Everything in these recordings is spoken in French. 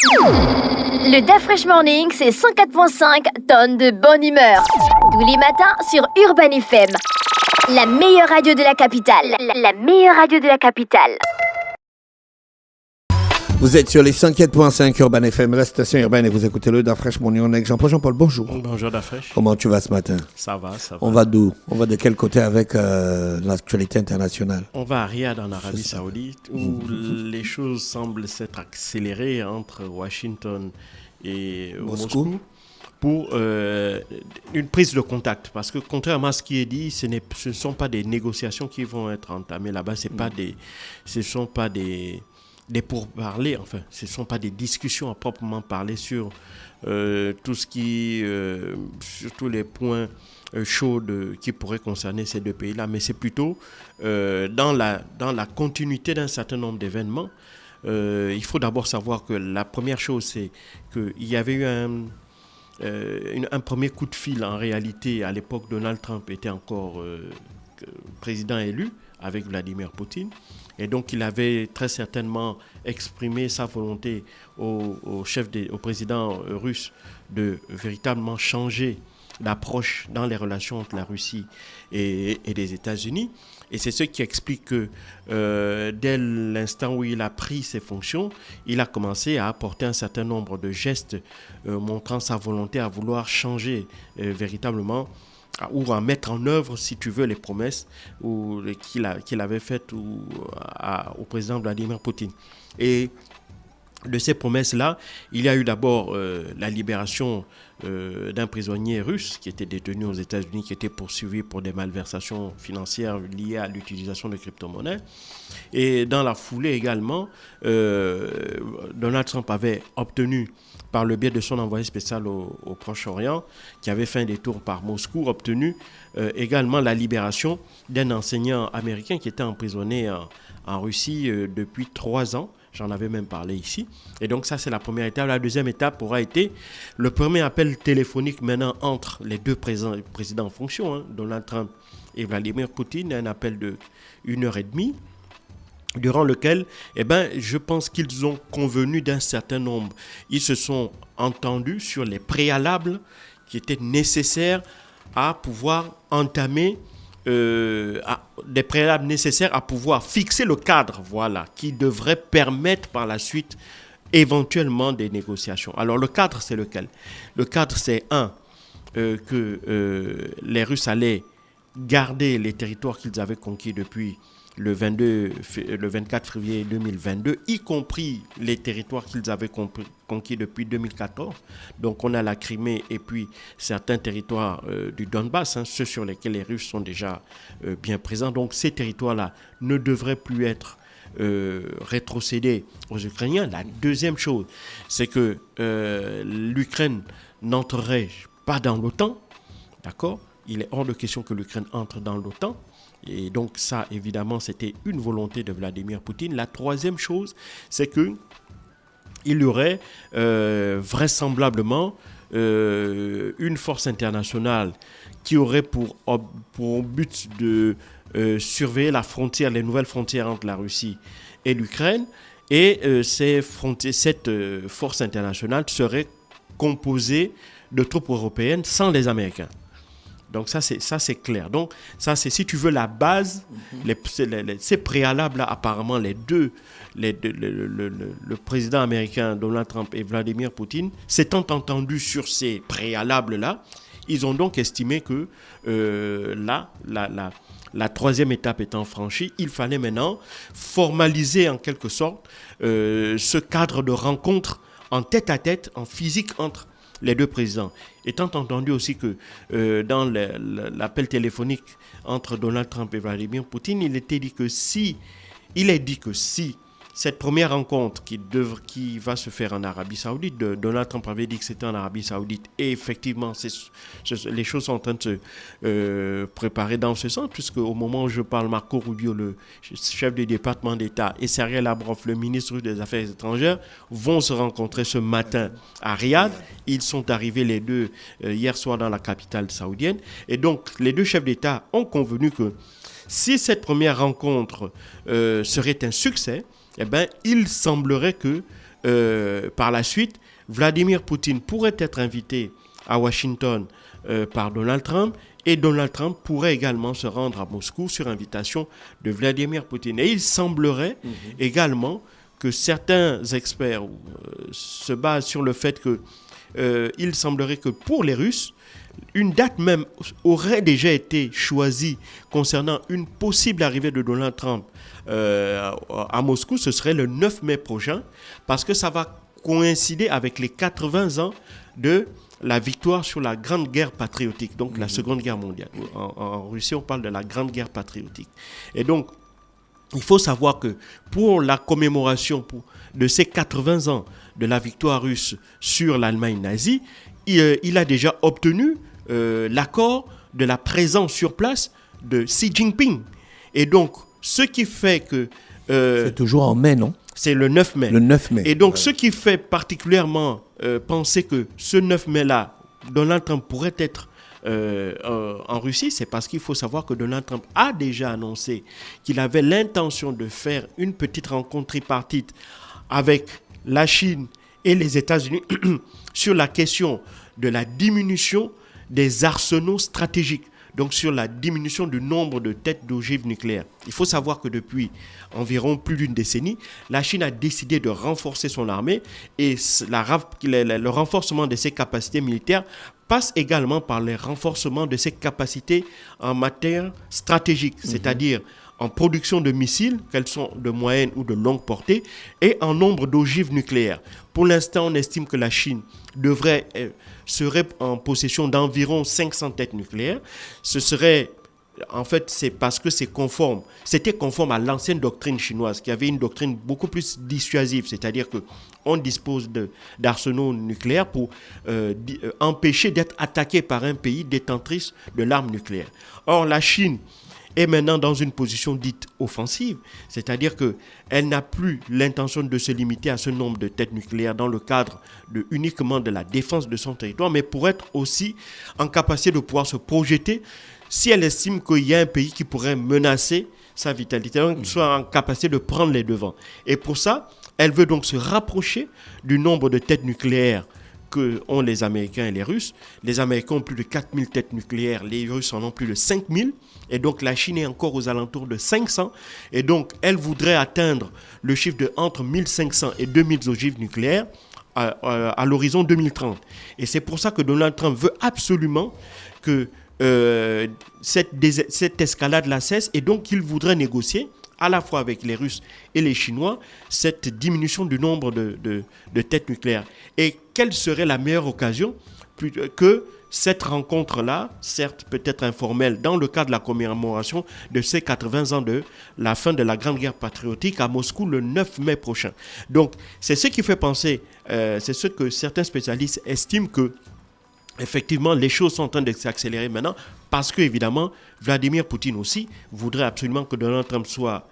Le DAF Fresh Morning, c'est 104.5 tonnes de bonne humeur. Tous les matins sur Urban FM. La meilleure radio de la capitale. La meilleure radio de la capitale. Vous êtes sur les 104.5 Urban FM, la station urbaine, et vous écoutez le DAF Fresh Morning avec Jean-Paul. Bonjour. Bonjour DAF Fresh. Comment tu vas ce matin? Ça va, ça va. On va d'où? On va de quel côté avec l'actualité internationale? On va à Riyad en Arabie Saoudite où les choses semblent s'être accélérées entre Washington et Moscou pour une prise de contact. Parce que contrairement à ce qui est dit, ce ne sont pas des négociations qui vont être entamées là-bas. Ce ne sont pas des pourparlers, enfin, ce ne sont pas des discussions à proprement parler sur tout ce qui, sur tous les points chauds qui pourraient concerner ces deux pays-là, mais c'est plutôt dans la continuité d'un certain nombre d'événements. Il faut d'abord savoir que la première chose, c'est qu'il y avait eu un premier coup de fil en réalité. À l'époque, Donald Trump était encore président élu avec Vladimir Poutine. Et donc, il avait très certainement exprimé sa volonté au président russe de véritablement changer d'approche dans les relations entre la Russie et les États-Unis. Et c'est ce qui explique que dès l'instant où il a pris ses fonctions, il a commencé à apporter un certain nombre de gestes montrant sa volonté à vouloir changer véritablement ou à mettre en œuvre, si tu veux, les promesses qu'il avait faites au président Vladimir Poutine. Et de ces promesses-là, il y a eu d'abord la libération d'un prisonnier russe qui était détenu aux États-Unis, qui était poursuivi pour des malversations financières liées à l'utilisation de crypto-monnaies. Et dans la foulée également, Donald Trump avait obtenu, par le biais de son envoyé spécial au Proche-Orient, qui avait fait un détour par Moscou, obtenu également la libération d'un enseignant américain qui était emprisonné en Russie depuis 3 ans. J'en avais même parlé ici. Et donc ça, c'est la première étape. La deuxième étape aura été le premier appel téléphonique maintenant entre les deux présidents en fonction, Donald Trump et Vladimir Poutine, un appel de 1h30. Durant lequel, je pense qu'ils ont convenu d'un certain nombre. Ils se sont entendus sur les préalables qui étaient nécessaires à pouvoir entamer, des préalables nécessaires à pouvoir fixer le cadre, qui devrait permettre par la suite éventuellement des négociations. Alors le cadre, c'est lequel? Le cadre, c'est que les Russes allaient garder les territoires qu'ils avaient conquis depuis le 24 février 2022, y compris les territoires qu'ils avaient conquis depuis 2014. Donc on a la Crimée et puis certains territoires du Donbass, ceux sur lesquels les Russes sont déjà bien présents. Donc ces territoires-là ne devraient plus être rétrocédés aux Ukrainiens. La deuxième chose, c'est que l'Ukraine n'entrerait pas dans l'OTAN, d'accord ? Il est hors de question que l'Ukraine entre dans l'OTAN. Et donc ça, évidemment, c'était une volonté de Vladimir Poutine. La troisième chose, c'est qu'il y aurait vraisemblablement une force internationale qui aurait pour but de surveiller la frontière, les nouvelles frontières entre la Russie et l'Ukraine. Et cette force internationale serait composée de troupes européennes sans les Américains. Donc ça c'est clair. Donc ça c'est, si tu veux, la base. Ces préalables-là, apparemment le président américain Donald Trump et Vladimir Poutine s'étant entendus sur ces préalables-là, ils ont donc estimé que la troisième étape étant franchie, il fallait maintenant formaliser en quelque sorte ce cadre de rencontre en tête-à-tête, en physique entre les deux présidents. Étant entendu aussi que dans l'appel téléphonique entre Donald Trump et Vladimir Poutine, il est dit que si cette première rencontre qui va se faire en Arabie Saoudite, Donald Trump avait dit que c'était en Arabie Saoudite, et effectivement, les choses sont en train de se préparer dans ce sens, puisque au moment où je parle, Marco Rubio, le chef du département d'État, et Sergei Lavrov, le ministre des Affaires étrangères, vont se rencontrer ce matin à Riyad. Ils sont arrivés les deux hier soir dans la capitale saoudienne, et donc les deux chefs d'État ont convenu que si cette première rencontre serait un succès, il semblerait que par la suite, Vladimir Poutine pourrait être invité à Washington par Donald Trump, et Donald Trump pourrait également se rendre à Moscou sur invitation de Vladimir Poutine. Et il semblerait également que certains experts se basent sur le fait que il semblerait que pour les Russes, une date même aurait déjà été choisie concernant une possible arrivée de Donald Trump à Moscou. Ce serait le 9 mai prochain, parce que ça va coïncider avec les 80 ans de la victoire sur la Grande Guerre patriotique, donc la Seconde Guerre mondiale. En Russie, on parle de la Grande Guerre patriotique. Et donc, il faut savoir que pour la commémoration de ces 80 ans de la victoire russe sur l'Allemagne nazie, il a déjà obtenu l'accord de la présence sur place de Xi Jinping. Et donc, ce qui fait que... c'est toujours en mai, non? C'est le 9 mai. Le 9 mai. Et donc, ce qui fait particulièrement penser que ce 9 mai-là, Donald Trump pourrait être en Russie, c'est parce qu'il faut savoir que Donald Trump a déjà annoncé qu'il avait l'intention de faire une petite rencontre tripartite avec la Chine et les États-Unis sur la question de la diminution des arsenaux stratégiques, donc sur la diminution du nombre de têtes d'ogives nucléaires. Il faut savoir que depuis environ plus d'une décennie, la Chine a décidé de renforcer son armée, et le renforcement de ses capacités militaires passe également par le renforcement de ses capacités en matière stratégique, c'est-à-dire en production de missiles, qu'elles sont de moyenne ou de longue portée, et en nombre d'ogives nucléaires. Pour l'instant, on estime que la Chine serait en possession d'environ 500 têtes nucléaires. C'est parce que c'était conforme à l'ancienne doctrine chinoise, qui avait une doctrine beaucoup plus dissuasive, c'est-à-dire qu'on dispose d'arsenaux nucléaires pour empêcher d'être attaqué par un pays détentrice de l'arme nucléaire. Or, la Chine est maintenant dans une position dite offensive, c'est-à-dire qu'elle n'a plus l'intention de se limiter à ce nombre de têtes nucléaires dans le cadre uniquement de la défense de son territoire, mais pour être aussi en capacité de pouvoir se projeter si elle estime qu'il y a un pays qui pourrait menacer sa vitalité, donc soit en capacité de prendre les devants. Et pour ça, elle veut donc se rapprocher du nombre de têtes nucléaires que ont les Américains et les Russes. Les Américains ont plus de 4000 têtes nucléaires, les Russes en ont plus de 5000, et donc la Chine est encore aux alentours de 500, et donc elle voudrait atteindre le chiffre de entre 1500 et 2000 ogives nucléaires à l'horizon 2030. Et c'est pour ça que Donald Trump veut absolument que cette escalade-là cesse, et donc il voudrait négocier à la fois avec les Russes et les Chinois cette diminution du nombre de têtes nucléaires. Et quelle serait la meilleure occasion que cette rencontre-là, certes peut-être informelle, dans le cadre de la commémoration de ces 80 ans de la fin de la Grande Guerre patriotique à Moscou le 9 mai prochain. Donc c'est ce qui fait penser, c'est ce que certains spécialistes estiment que effectivement, les choses sont en train de s'accélérer maintenant, parce que évidemment, Vladimir Poutine aussi voudrait absolument que Donald Trump soit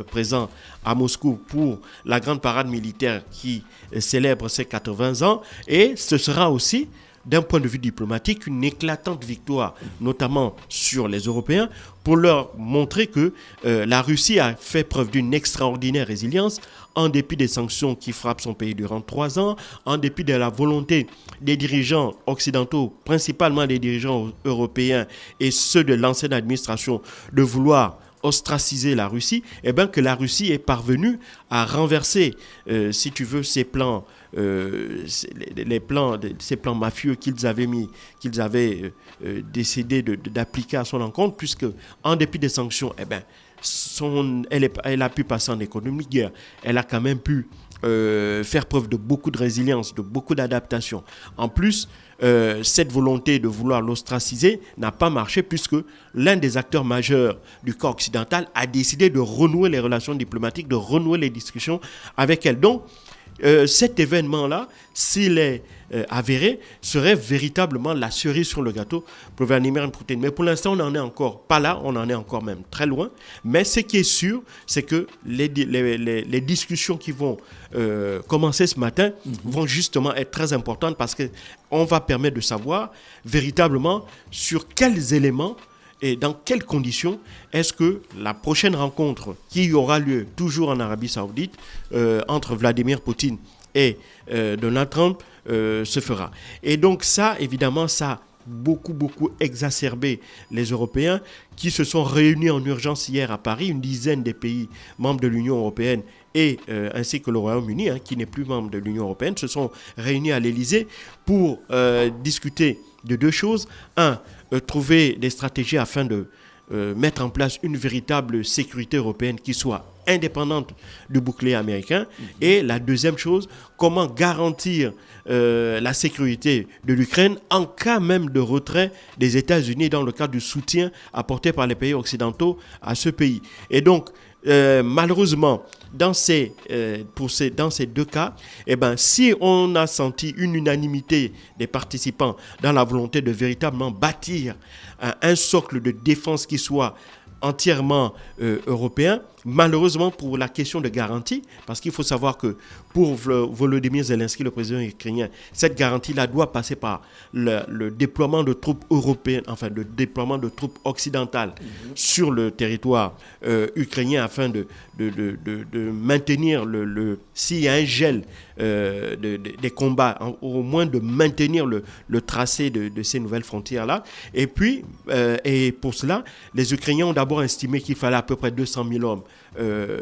présent à Moscou pour la grande parade militaire qui célèbre ses 80 ans, et ce sera aussi, d'un point de vue diplomatique, une éclatante victoire, notamment sur les Européens, pour leur montrer que la Russie a fait preuve d'une extraordinaire résilience, en dépit des sanctions qui frappent son pays durant 3 ans, en dépit de la volonté des dirigeants occidentaux, principalement des dirigeants européens et ceux de l'ancienne administration, de vouloir ostraciser la Russie, et bien que la Russie est parvenue à renverser, si tu veux, ces plans mafieux qu'ils avaient décidé d'appliquer à son encontre, puisque en dépit des sanctions, elle a pu passer en économie de guerre. Elle a quand même pu faire preuve de beaucoup de résilience, de beaucoup d'adaptation. En plus, cette volonté de vouloir l'ostraciser n'a pas marché, puisque l'un des acteurs majeurs du camp occidental a décidé de renouer les relations diplomatiques, de renouer les discussions avec elle. Donc, cet événement-là, s'il est avéré, serait véritablement la cerise sur le gâteau pour Vladimir Poutine. Mais pour l'instant, on n'en est encore pas là, on en est encore même très loin. Mais ce qui est sûr, c'est que les discussions qui vont commencer ce matin vont justement être très importantes, parce qu'on va permettre de savoir véritablement sur quels éléments et dans quelles conditions est-ce que la prochaine rencontre qui aura lieu toujours en Arabie Saoudite entre Vladimir Poutine et Donald Trump se fera. Et donc ça, évidemment, ça a beaucoup exacerbé les Européens qui se sont réunis en urgence hier à Paris, une dizaine des pays membres de l'Union européenne et ainsi que le Royaume-Uni, qui n'est plus membre de l'Union européenne, se sont réunis à l'Élysée pour discuter de deux choses. Un, trouver des stratégies afin de mettre en place une véritable sécurité européenne qui soit indépendante du bouclier américain. Et la deuxième chose, comment garantir la sécurité de l'Ukraine en cas même de retrait des États-Unis dans le cadre du soutien apporté par les pays occidentaux à ce pays. Et donc, malheureusement, dans ces deux cas, si on a senti une unanimité des participants dans la volonté de véritablement bâtir un socle de défense qui soit entièrement européen, malheureusement pour la question de garantie, parce qu'il faut savoir que pour Volodymyr Zelensky, le président ukrainien, cette garantie-là doit passer par le déploiement de troupes européennes, enfin le déploiement de troupes occidentales sur le territoire ukrainien afin de maintenir s'il y a un gel des combats, au moins de maintenir le tracé de ces nouvelles frontières-là. Et puis, et pour cela, les Ukrainiens ont d'abord estimé qu'il fallait à peu près 200 000 hommes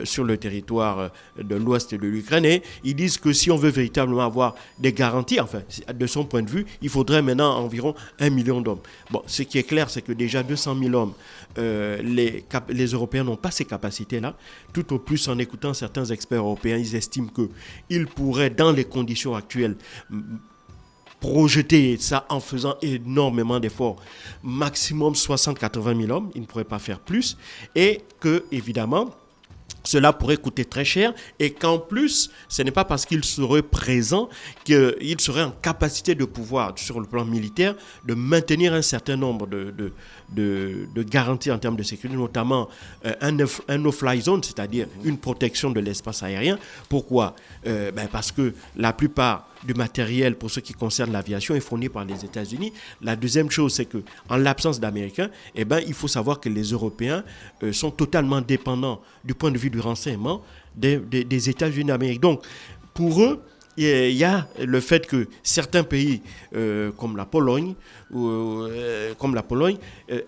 sur le territoire de l'ouest de l'Ukraine. Et ils disent que si on veut véritablement avoir des garanties, enfin, de son point de vue, il faudrait maintenant environ 1 million d'hommes. Bon, ce qui est clair, c'est que déjà 200 000 hommes, les Européens n'ont pas ces capacités-là. Tout au plus, en écoutant certains experts européens, ils estiment qu'ils pourraient, dans les conditions actuelles, projeter ça en faisant énormément d'efforts, maximum 60-80 000 hommes, ils ne pourraient pas faire plus, et que, évidemment, cela pourrait coûter très cher et qu'en plus, ce n'est pas parce qu'ils seraient présents qu'ils seraient en capacité de pouvoir, sur le plan militaire, de maintenir un certain nombre de garanties en termes de sécurité, notamment un no-fly zone, c'est-à-dire une protection de l'espace aérien. Pourquoi ? Parce que la plupart du matériel pour ce qui concerne l'aviation est fourni par les États-Unis. La deuxième chose, c'est qu'en l'absence d'Américains, il faut savoir que les Européens sont totalement dépendants du point de vue du renseignement des États-Unis d'Amérique. Donc, pour eux, il y a le fait que certains pays comme la Pologne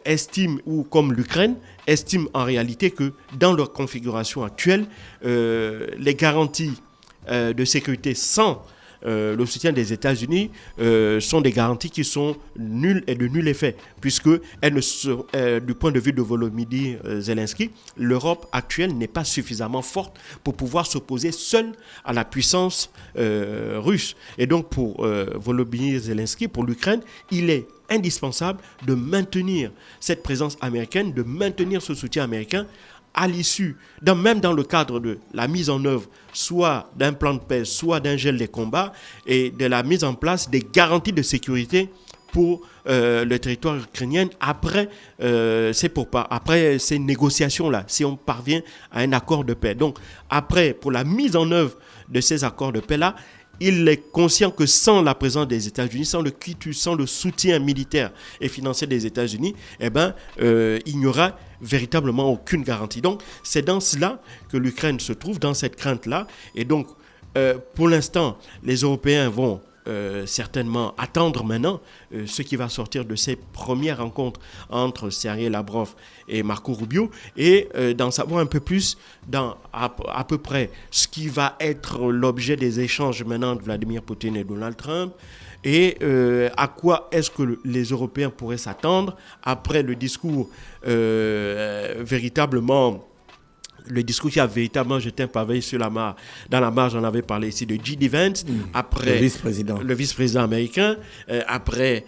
estiment, ou comme l'Ukraine, estiment en réalité que dans leur configuration actuelle, les garanties de sécurité sans le soutien des États-Unis sont des garanties qui sont nulles et de nul effet, puisque du point de vue de Volodymyr Zelensky, l'Europe actuelle n'est pas suffisamment forte pour pouvoir s'opposer seule à la puissance russe. Et donc pour Volodymyr Zelensky, pour l'Ukraine, il est indispensable de maintenir cette présence américaine, de maintenir ce soutien américain à l'issue, même dans le cadre de la mise en œuvre soit d'un plan de paix, soit d'un gel des combats et de la mise en place des garanties de sécurité pour le territoire ukrainien après ces négociations-là, si on parvient à un accord de paix. Donc, après, pour la mise en œuvre de ces accords de paix-là, il est conscient que sans la présence des États-Unis, sans le soutien militaire et financier des États-Unis, il n'y aura véritablement aucune garantie. Donc, c'est dans cela que l'Ukraine se trouve, dans cette crainte-là. Et donc, pour l'instant, les Européens vont certainement attendre maintenant ce qui va sortir de ces premières rencontres entre Sergei Lavrov et Marco Rubio et d'en savoir un peu plus à peu près ce qui va être l'objet des échanges maintenant de Vladimir Poutine et Donald Trump et à quoi est-ce que les Européens pourraient s'attendre après le discours le discours qui a véritablement jeté un pavé dans la mare, j'en avais parlé ici, de J.D. Vance, après le vice-président américain, après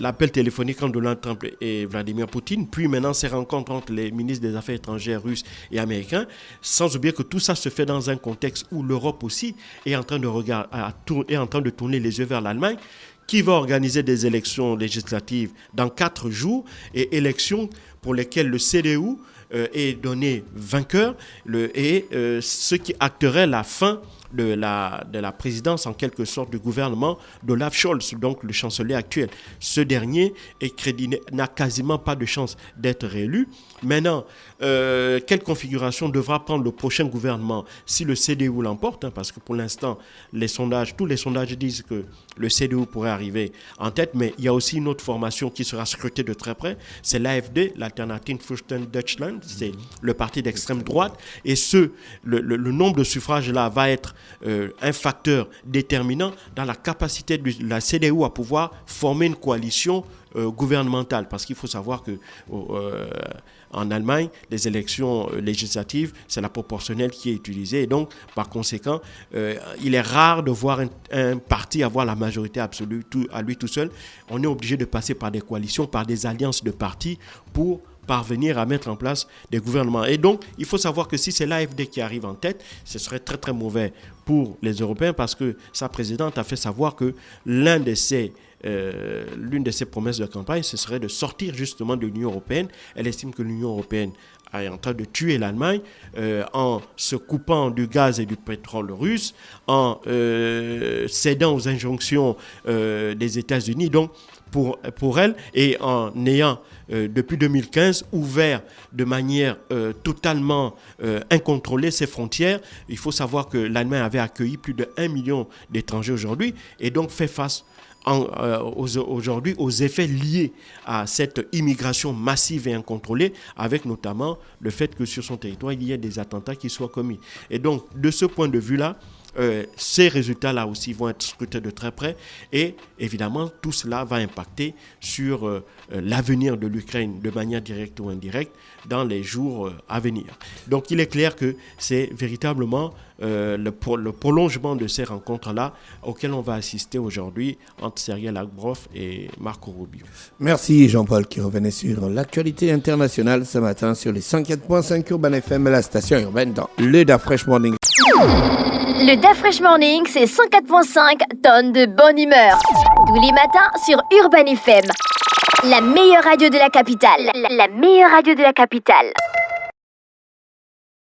l'appel téléphonique entre Donald Trump et Vladimir Poutine, puis maintenant ces rencontres entre les ministres des Affaires étrangères russes et américains, sans oublier que tout ça se fait dans un contexte où l'Europe aussi est en train de tourner les yeux vers l'Allemagne, qui va organiser des élections législatives dans 4 jours, et élections pour lesquelles le CDU est donné vainqueur, ce qui acterait la fin de la présidence, en quelque sorte, du gouvernement d'Olaf Scholz, donc le chancelier actuel. Ce dernier n'a quasiment pas de chance d'être réélu. Maintenant, quelle configuration devra prendre le prochain gouvernement si le CDU l'emporte, parce que pour l'instant, tous les sondages disent que le CDU pourrait arriver en tête, mais il y a aussi une autre formation qui sera scrutée de très près, c'est l'AfD, l'Alternative für Deutschland, c'est le parti d'extrême droite, et le nombre de suffrages là va être un facteur déterminant dans la capacité de la CDU à pouvoir former une coalition gouvernementale, parce qu'il faut savoir que en Allemagne, les élections législatives, c'est la proportionnelle qui est utilisée, et donc par conséquent, il est rare de voir un parti avoir la majorité absolue à lui tout seul. On est obligé de passer par des coalitions, par des alliances de partis pour parvenir à mettre en place des gouvernements. Et donc, il faut savoir que si c'est l'AfD qui arrive en tête, ce serait très très mauvais pour les Européens, parce que sa présidente a fait savoir que l'une de ses promesses de campagne, ce serait de sortir justement de l'Union européenne. Elle estime que l'Union européenne est en train de tuer l'Allemagne en se coupant du gaz et du pétrole russe, en cédant aux injonctions des États-Unis. Donc, pour elle, et en ayant depuis 2015 ouvert de manière totalement incontrôlée ses frontières. Il faut savoir que l'Allemagne avait accueilli plus de 1 million d'étrangers aujourd'hui, et donc fait face aujourd'hui aux effets liés à cette immigration massive et incontrôlée, avec notamment le fait que sur son territoire, il y ait des attentats qui soient commis. Et donc, de ce point de vue-là, ces résultats-là aussi vont être scrutés de très près, et évidemment tout cela va impacter sur l'avenir de l'Ukraine de manière directe ou indirecte dans les jours à venir. Donc il est clair que c'est véritablement le prolongement de ces rencontres-là auxquelles on va assister aujourd'hui entre Sergei Lavrov et Marco Rubio. Merci Jean-Paul qui revenait sur l'actualité internationale ce matin sur les 104.5 Urban FM, la station urbaine dans le Dafresh Morning. Le Dafresh Morning, c'est 104.5 tonnes de bonne humeur. Tous les matins sur Urban FM. La meilleure radio de la capitale. La meilleure radio de la capitale.